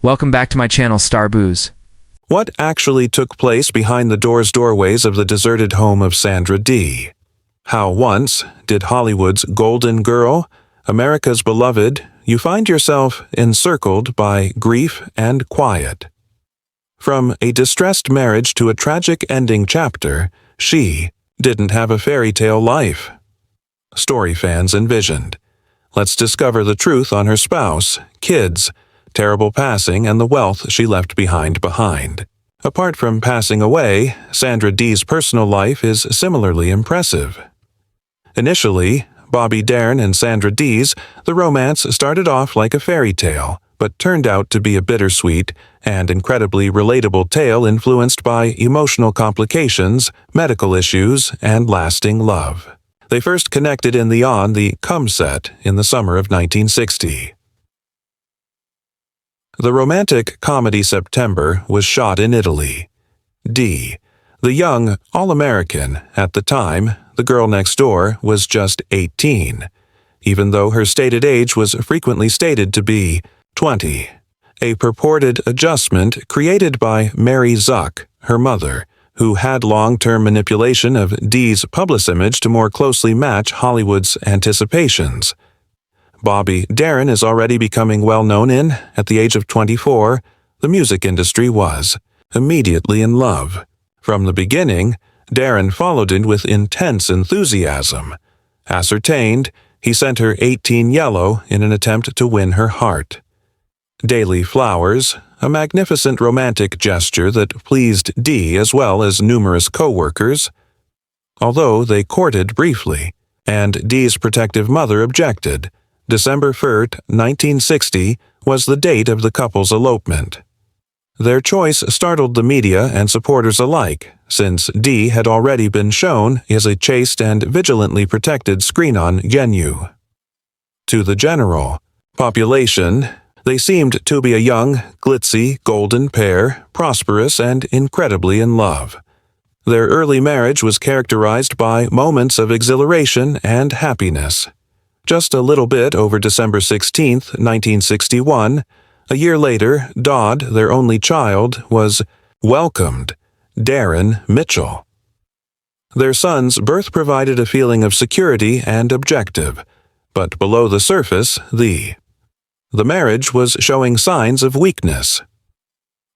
Welcome back to my channel, Star Booze. What actually took place behind the doorways of the deserted home of Sandra Dee? How once did Hollywood's golden girl, America's beloved, you find yourself encircled by grief and quiet? From a distressed marriage to a tragic ending chapter, she didn't have a fairy tale life story fans envisioned. Let's discover the truth on her spouse, kids, terrible passing, and the wealth she left behind. Apart from passing away, Sandra Dee's personal life is similarly impressive. Initially, Bobby Darin and Sandra Dee's, the romance started off like a fairy tale, but turned out to be a bittersweet and incredibly relatable tale influenced by emotional complications, medical issues, and lasting love. They first connected in the Come set in the summer of 1960. The romantic comedy September was shot in Italy. Dee, the young All-American at the time, the girl next door, was just 18, even though her stated age was frequently stated to be 20, a purported adjustment created by Mary Zuck, her mother, who had long-term manipulation of Dee's public image to more closely match Hollywood's anticipations. Bobby Darin is already becoming well-known at the age of 24, the music industry was immediately in love. From the beginning, Darin followed it with intense enthusiasm. Ascertained, he sent her 18 yellow in an attempt to win her heart. Daily flowers, a magnificent romantic gesture that pleased Dee as well as numerous co-workers. Although they courted briefly, and Dee's protective mother objected, December 3rd, 1960 was the date of the couple's elopement. Their choice startled the media and supporters alike, since Dee had already been shown as a chaste and vigilantly protected ingenue. To the general population, they seemed to be a young, glitzy, golden pair, prosperous and incredibly in love. Their early marriage was characterized by moments of exhilaration and happiness. Just a little bit over December 16, 1961, a year later, Dodd, their only child, was welcomed, Darin Mitchell. Their son's birth provided a feeling of security and objective, but below the surface, the marriage was showing signs of weakness.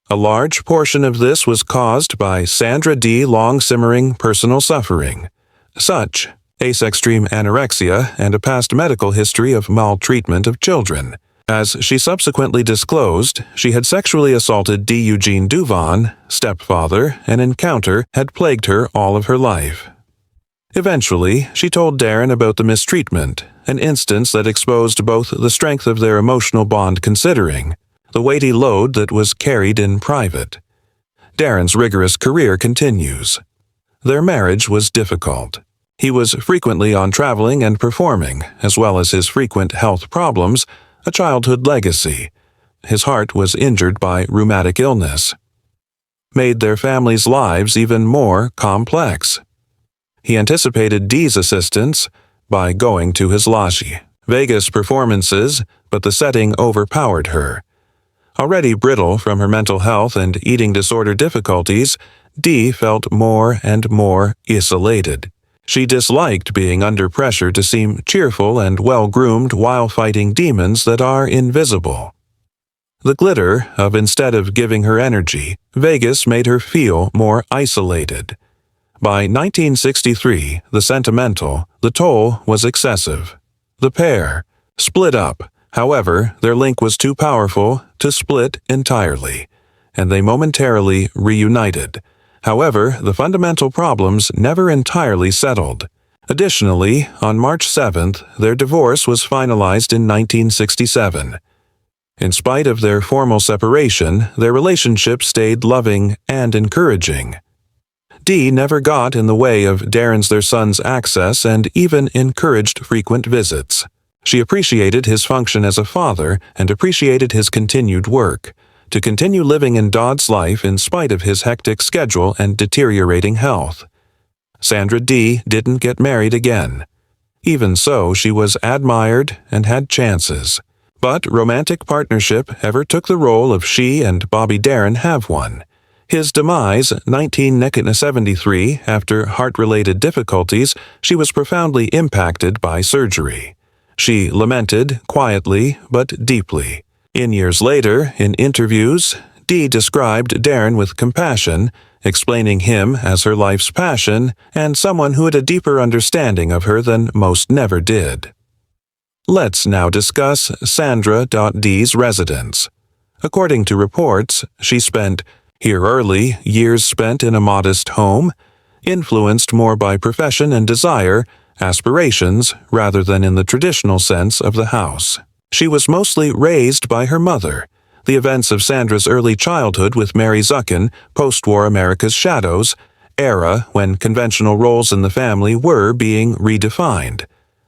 A large portion of this was caused by Sandra Dee long-simmering personal suffering, such as extreme anorexia and a past medical history of maltreatment of children. As she subsequently disclosed, she had sexually assaulted D. Eugene Duvon, stepfather. An encounter had plagued her all of her life. Eventually, she told Darin about the mistreatment, an instance that exposed both the strength of their emotional bond considering the weighty load that was carried in private. Darin's rigorous career continues. Their marriage was difficult. He was frequently on traveling and performing, as well as his frequent health problems, a childhood legacy. His heart was injured by rheumatic illness. Made their family's lives even more complex. He anticipated Dee's assistance by going to his Las Vegas performances, but the setting overpowered her. Already brittle from her mental health and eating disorder difficulties, Dee felt more and more isolated. She disliked being under pressure to seem cheerful and well-groomed while fighting demons that are invisible. The glitter of instead of giving her energy, Vegas made her feel more isolated. By 1963, the toll was excessive. The pair split up. However, their link was too powerful to split entirely, and they momentarily reunited. However, the fundamental problems never entirely settled. Additionally, on March 7th, their divorce was finalized in 1967. In spite of their formal separation, their relationship stayed loving and encouraging. Dee never got in the way of their son's access and even encouraged frequent visits. She appreciated his function as a father and appreciated his continued work, to continue living in Dodd's life in spite of his hectic schedule and deteriorating health. Sandra Dee didn't get married again. Even so, she was admired and had chances. But romantic partnership ever took the role of she and Bobby Darin have one. His demise, 1973, after heart-related difficulties, she was profoundly impacted by surgery. She lamented, quietly but deeply. In years later, in interviews, Dee described Darin with compassion, explaining him as her life's passion and someone who had a deeper understanding of her than most never did. Let's now discuss Sandra Dee's residence. According to reports, she spent here early years spent in a modest home, influenced more by profession and desire, aspirations, rather than in the traditional sense of the house. She was mostly raised by her mother. The events of Sandra's early childhood with Mary Zuckin, post-war America's Shadows, era when conventional roles in the family were being redefined.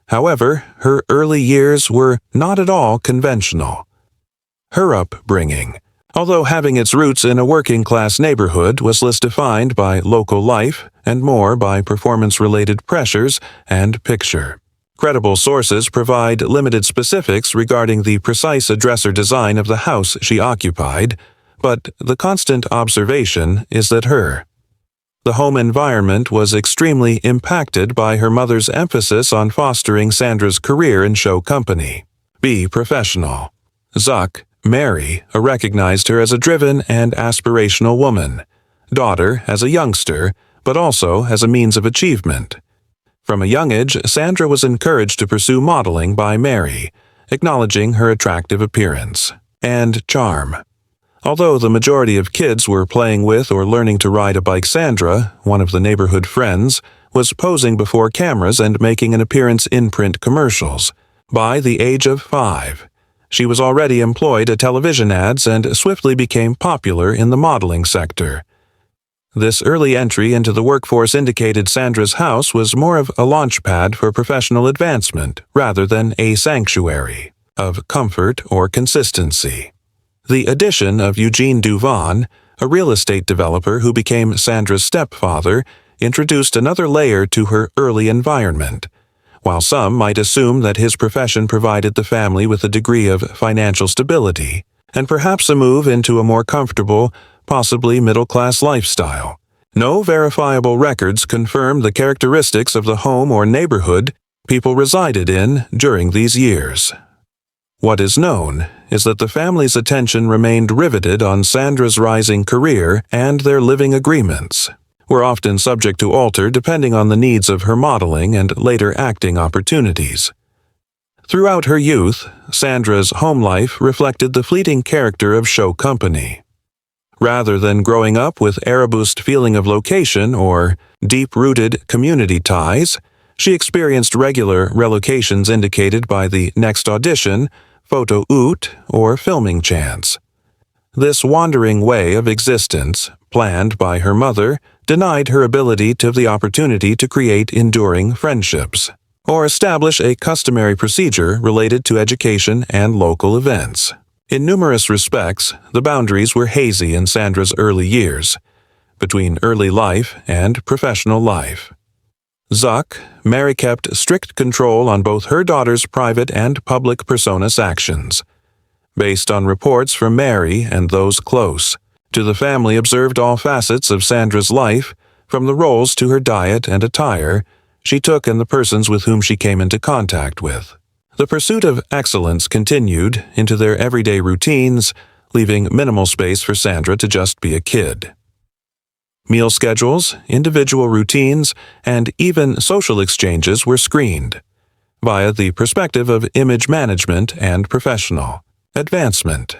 However, her early years were not at all conventional. Her upbringing, although having its roots in a working-class neighborhood, was less defined by local life and more by performance-related pressures and picture. Credible sources provide limited specifics regarding the precise address or design of the house she occupied, but the constant observation is that the home environment was extremely impacted by her mother's emphasis on fostering Sandra's career in show company. Be professional. Zuck, Mary, recognized her as a driven and aspirational woman, daughter as a youngster, but also as a means of achievement. From a young age, Sandra was encouraged to pursue modeling by Mary, acknowledging her attractive appearance and charm. Although the majority of kids were playing with or learning to ride a bike, Sandra, one of the neighborhood friends, was posing before cameras and making an appearance in print commercials. By the age of 5, she was already employed at television ads and swiftly became popular in the modeling sector. This early entry into the workforce indicated Sandra's house was more of a launchpad for professional advancement rather than a sanctuary of comfort or consistency. The addition of Eugene Duvon, a real estate developer who became Sandra's stepfather, introduced another layer to her early environment. While some might assume that his profession provided the family with a degree of financial stability, and perhaps a move into a more comfortable, possibly middle-class lifestyle, no verifiable records confirm the characteristics of the home or neighborhood people resided in during these years. What is known is that the family's attention remained riveted on Sandra's rising career, and their living agreements were often subject to alter depending on the needs of her modeling and later acting opportunities. Throughout her youth, Sandra's home life reflected the fleeting character of show company. Rather than growing up with a robust feeling of location or deep-rooted community ties, she experienced regular relocations indicated by the next audition, photo shoot, or filming chance. This wandering way of existence, planned by her mother, denied her ability to the opportunity to create enduring friendships or establish a customary procedure related to education and local events. In numerous respects, the boundaries were hazy in Sandra's early years, between early life and professional life. Zuck, Mary kept strict control on both her daughter's private and public persona's actions. Based on reports from Mary and those close to the family, observed all facets of Sandra's life, from the roles to her diet and attire she took and the persons with whom she came into contact with. The pursuit of excellence continued into their everyday routines, leaving minimal space for Sandra to just be a kid. Meal schedules, individual routines, and even social exchanges were screened via the perspective of image management and professional advancement.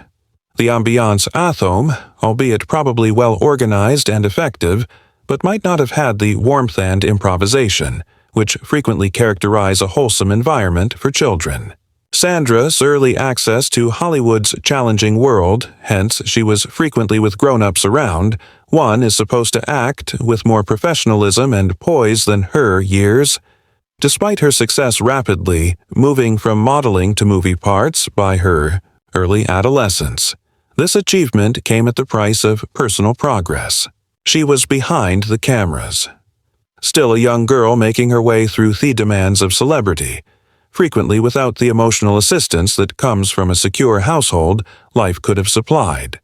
The ambiance at home, albeit probably well organized and effective, but might not have had the warmth and improvisation which frequently characterize a wholesome environment for children. Sandra's early access to Hollywood's challenging world, hence she was frequently with grown-ups around, one is supposed to act with more professionalism and poise than her years. Despite her success rapidly moving from modeling to movie parts by her early adolescence, this achievement came at the price of personal progress. She was behind the cameras. Still a young girl making her way through the demands of celebrity, frequently without the emotional assistance that comes from a secure household life could have supplied.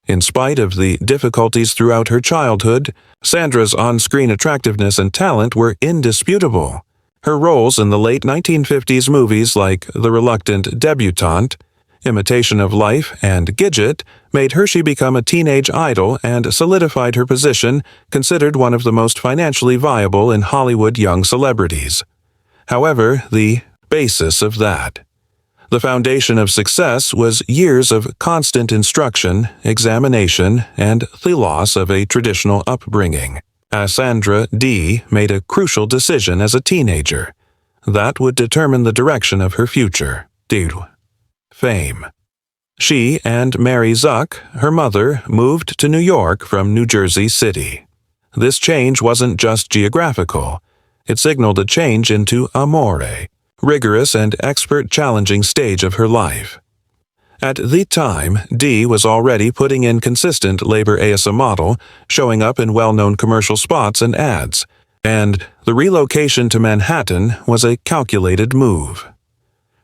In spite of the difficulties throughout her childhood, Sandra's on-screen attractiveness and talent were indisputable. Her roles in the late 1950s movies like The Reluctant Debutante, Imitation of Life, and Gidget made Hershey become a teenage idol and solidified her position, considered one of the most financially viable in Hollywood young celebrities. However, the basis of that. The foundation of success was years of constant instruction, examination, and the loss of a traditional upbringing. As Sandra Dee made a crucial decision as a teenager. That would determine the direction of her future. Fame. She and Mary Zuck, her mother, moved to New York from New Jersey City. This change wasn't just geographical. It signaled a change into amore, rigorous and expert challenging stage of her life. At the time, Dee was already putting in consistent labor as a model, showing up in well-known commercial spots and ads, and the relocation to Manhattan was a calculated move.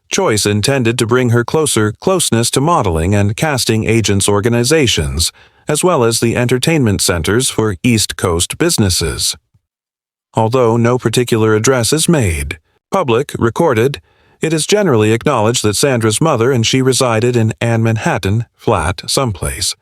Choice intended to bring her closeness to modeling and casting agents' organizations, as well as the entertainment centers for East Coast businesses. Although no particular address is made, public, recorded, it is generally acknowledged that Sandra's mother and she resided in an Manhattan flat someplace,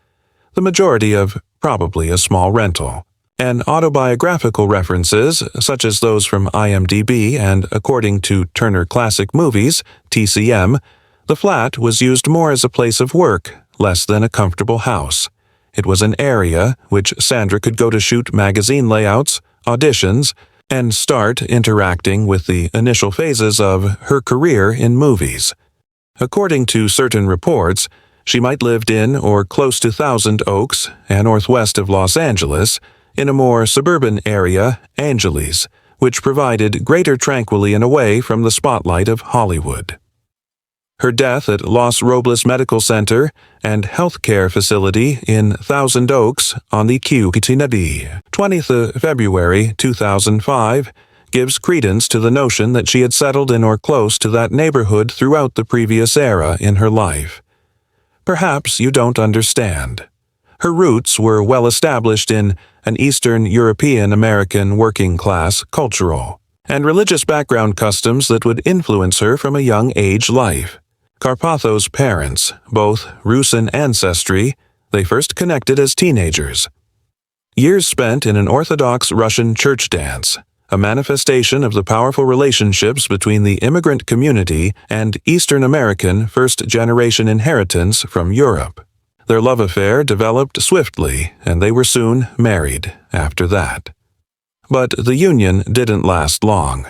the majority of probably a small rental. And autobiographical references, such as those from IMDb and according to Turner Classic Movies, TCM, the flat was used more as a place of work, less than a comfortable house. It was an area which Sandra could go to shoot magazine layouts, auditions, and start interacting with the initial phases of her career in movies. According to certain reports, she might lived in or close to Thousand Oaks, and northwest of Los Angeles, in a more suburban area, Angeles, which provided greater tranquility and away from the spotlight of Hollywood. Her death at Los Robles Medical Center and Health Care Facility in Thousand Oaks on the QTNB, 20th February 2005, gives credence to the notion that she had settled in or close to that neighborhood throughout the previous era in her life. Perhaps you don't understand. Her roots were well established in an Eastern European American working-class cultural and religious background customs that would influence her from a young age life. Carpatho's parents, both Rusin ancestry, they first connected as teenagers. Years spent in an Orthodox Russian church dance, a manifestation of the powerful relationships between the immigrant community and Eastern American first-generation inheritance from Europe. Their love affair developed swiftly, and they were soon married after that. But the union didn't last long.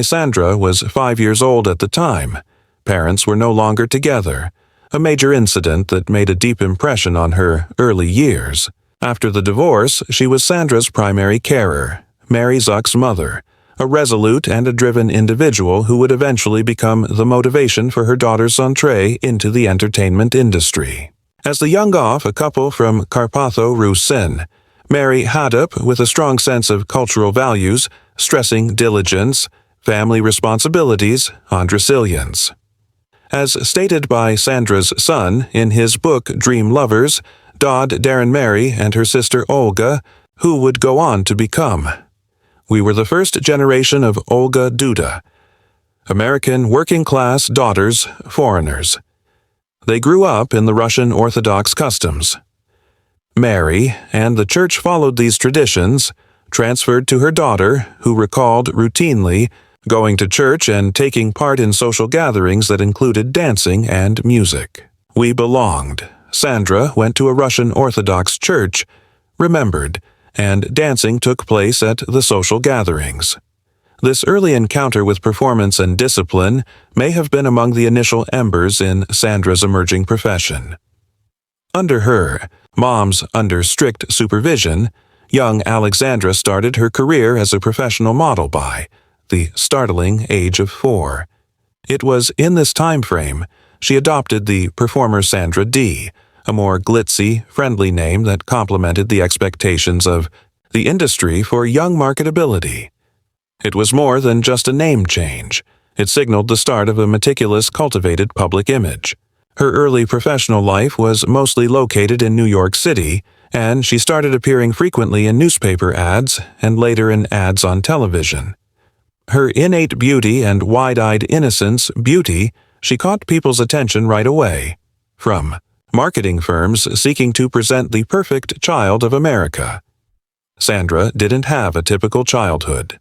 Sandra was 5 years old at the time. Parents were no longer together, a major incident that made a deep impression on her early years. After the divorce, she was Sandra's primary carer, Mary Zuck's mother, a resolute and a driven individual who would eventually become the motivation for her daughter's entree into the entertainment industry. As the young off a couple from Carpatho Rusin, Mary had up with a strong sense of cultural values, stressing diligence, family responsibilities, and resilience. As stated by Sandra's son in his book Dream Lovers, Dodd Darren Mary and her sister Olga, who would go on to become. We were the first generation of Olga Duda, American working-class daughters, foreigners. They grew up in the Russian Orthodox customs. Mary, and the church followed these traditions, transferred to her daughter, who recalled routinely going to church and taking part in social gatherings that included dancing and music. We belonged. Sandra went to a Russian Orthodox church, remembered, and dancing took place at the social gatherings. This early encounter with performance and discipline may have been among the initial embers in Sandra's emerging profession. Under her, mom's under strict supervision, young Alexandra started her career as a professional model by the startling age of 4. It was in this time frame she adopted the performer Sandra Dee, a more glitzy, friendly name that complemented the expectations of the industry for young marketability. It was more than just a name change. It signaled the start of a meticulous, cultivated public image. Her early professional life was mostly located in New York City, and she started appearing frequently in newspaper ads and later in ads on television. Her innate beauty and wide-eyed innocence beauty, she caught people's attention right away. From marketing firms seeking to present the perfect child of America. Sandra didn't have a typical childhood.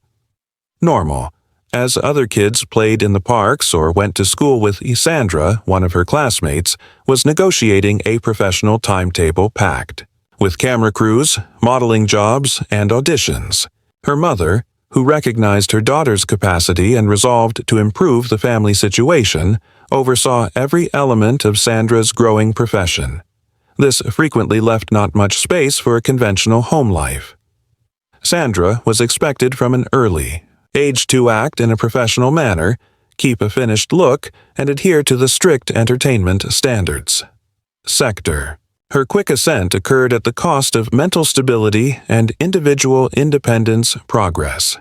Normal. As other kids played in the parks or went to school with Sandra, one of her classmates, was negotiating a professional timetable packed with camera crews, modeling jobs, and auditions. Her mother, who recognized her daughter's capacity and resolved to improve the family situation, oversaw every element of Sandra's growing profession. This frequently left not much space for a conventional home life. Sandra was expected from an early age to act in a professional manner, keep a finished look, and adhere to the strict entertainment standards. Sector. Her quick ascent occurred at the cost of mental stability and individual independence progress.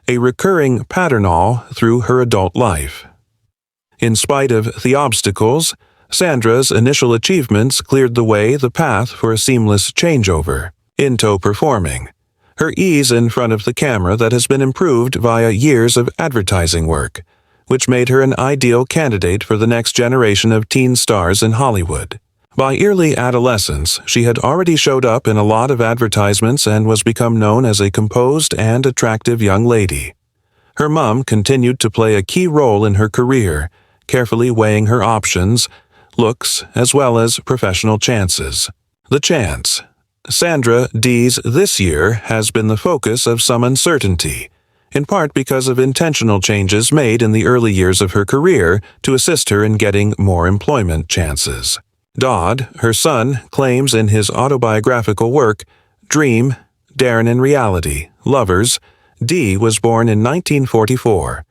A recurring pattern all through her adult life. In spite of the obstacles, Sandra's initial achievements cleared the path for a seamless changeover into performing. Her ease in front of the camera that has been improved via years of advertising work, which made her an ideal candidate for the next generation of teen stars in Hollywood. By early adolescence, she had already showed up in a lot of advertisements and was become known as a composed and attractive young lady. Her mom continued to play a key role in her career, carefully weighing her options, looks, as well as professional chances. The chance. Sandra Dee's this year has been the focus of some uncertainty, in part because of intentional changes made in the early years of her career to assist her in getting more employment chances. Dodd, her son, claims in his autobiographical work, Dream, Daring in Reality, Lovers, Dee was born in 1944.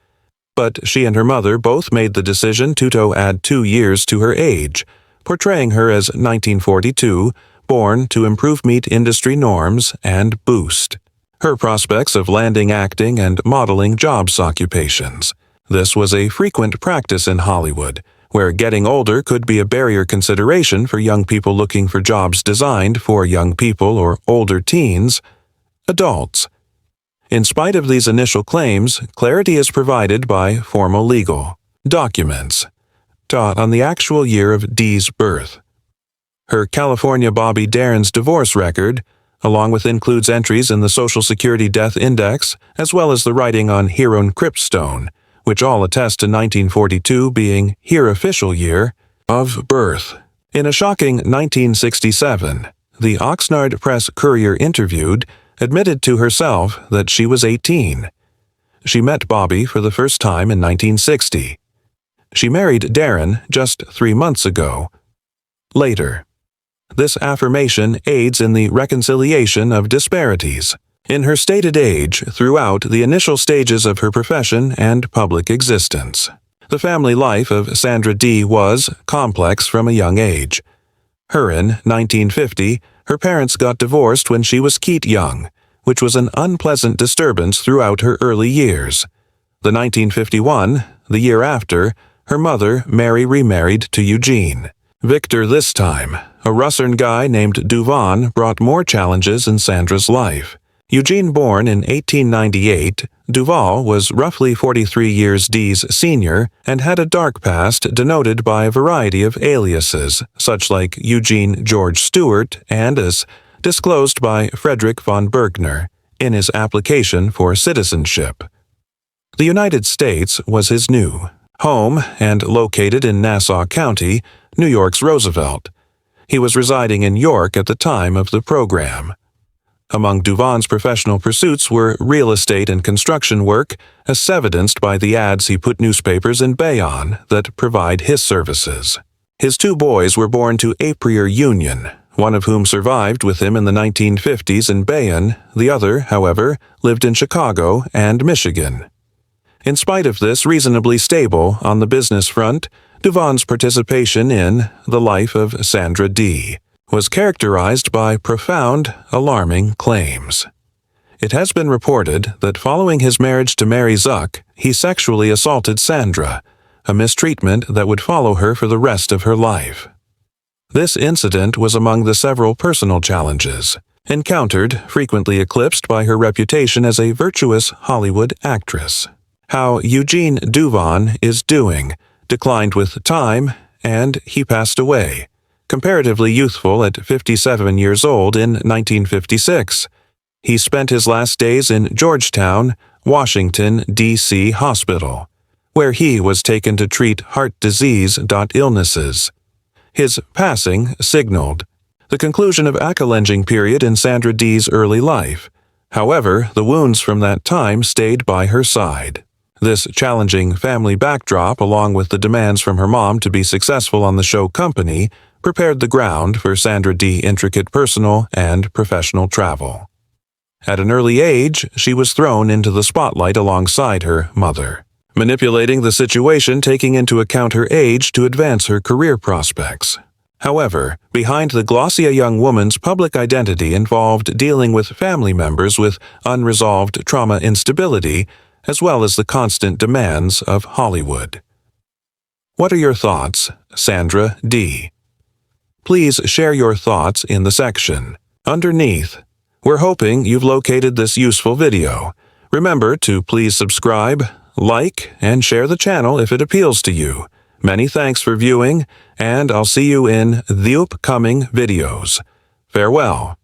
But she and her mother both made the decision to add 2 years to her age, portraying her as 1942, born to improve meet industry norms and boost her prospects of landing acting and modeling jobs occupations. This was a frequent practice in Hollywood, where getting older could be a barrier consideration for young people looking for jobs designed for young people or older teens, adults. In spite of these initial claims, clarity is provided by formal legal documents taught on the actual year of Dee's birth. Her California Bobby Darin's divorce record, along with includes entries in the Social Security Death Index, as well as the writing on Huron Cryptstone, which all attest to 1942 being her official year of birth. In a shocking 1967, the Oxnard Press Courier interviewed admitted to herself that she was 18. She met Bobby for the first time in 1960. She married Darin just 3 months ago. Later. This affirmation aids in the reconciliation of disparities in her stated age throughout the initial stages of her profession and public existence. The family life of Sandra Dee was complex from a young age. In 1950, her parents got divorced when she was young, which was an unpleasant disturbance throughout her early years. The 1951, the year after, her mother, Mary, remarried to Eugene. Victor this time, a Russern guy named Duvon, brought more challenges in Sandra's life. Eugene born in 1898, Duval was roughly 43 years Dee's senior and had a dark past denoted by a variety of aliases, such like Eugene George Stewart and as disclosed by Frederick von Bergner in his application for citizenship. The United States was his new home and located in Nassau County, New York's Roosevelt. He was residing in York at the time of the program. Among Duvon's professional pursuits were real estate and construction work, as evidenced by the ads he put newspapers in Bayonne that provide his services. His 2 boys were born to a prior union, one of whom survived with him in the 1950s in Bayonne, the other, however, lived in Chicago and Michigan. In spite of this reasonably stable on the business front, Duvon's participation in the life of Sandra Dee was characterized by profound, alarming claims. It has been reported that following his marriage to Mary Zuck, he sexually assaulted Sandra, a mistreatment that would follow her for the rest of her life. This incident was among the several personal challenges encountered, frequently eclipsed by her reputation as a virtuous Hollywood actress. How Eugene Duvon is doing declined with time, and he passed away, comparatively youthful at 57 years old in 1956. He spent his last days in Georgetown, Washington, D.C. hospital, where he was taken to treat heart disease illnesses. His passing signaled the conclusion of accolenging period in Sandra Dee's early life. However, the wounds from that time stayed by her side. This challenging family backdrop, along with the demands from her mom to be successful on the show company, prepared the ground for Sandra Dee intricate personal and professional travel. At an early age, she was thrown into the spotlight alongside her mother, manipulating the situation, taking into account her age to advance her career prospects. However, behind the glossy young woman's public identity involved dealing with family members with unresolved trauma instability, as well as the constant demands of Hollywood. What are your thoughts, Sandra Dee? Please share your thoughts in the section underneath. We're hoping you've located this useful video. Remember to please subscribe, like, and share the channel if it appeals to you. Many thanks for viewing, and I'll see you in the upcoming videos. Farewell.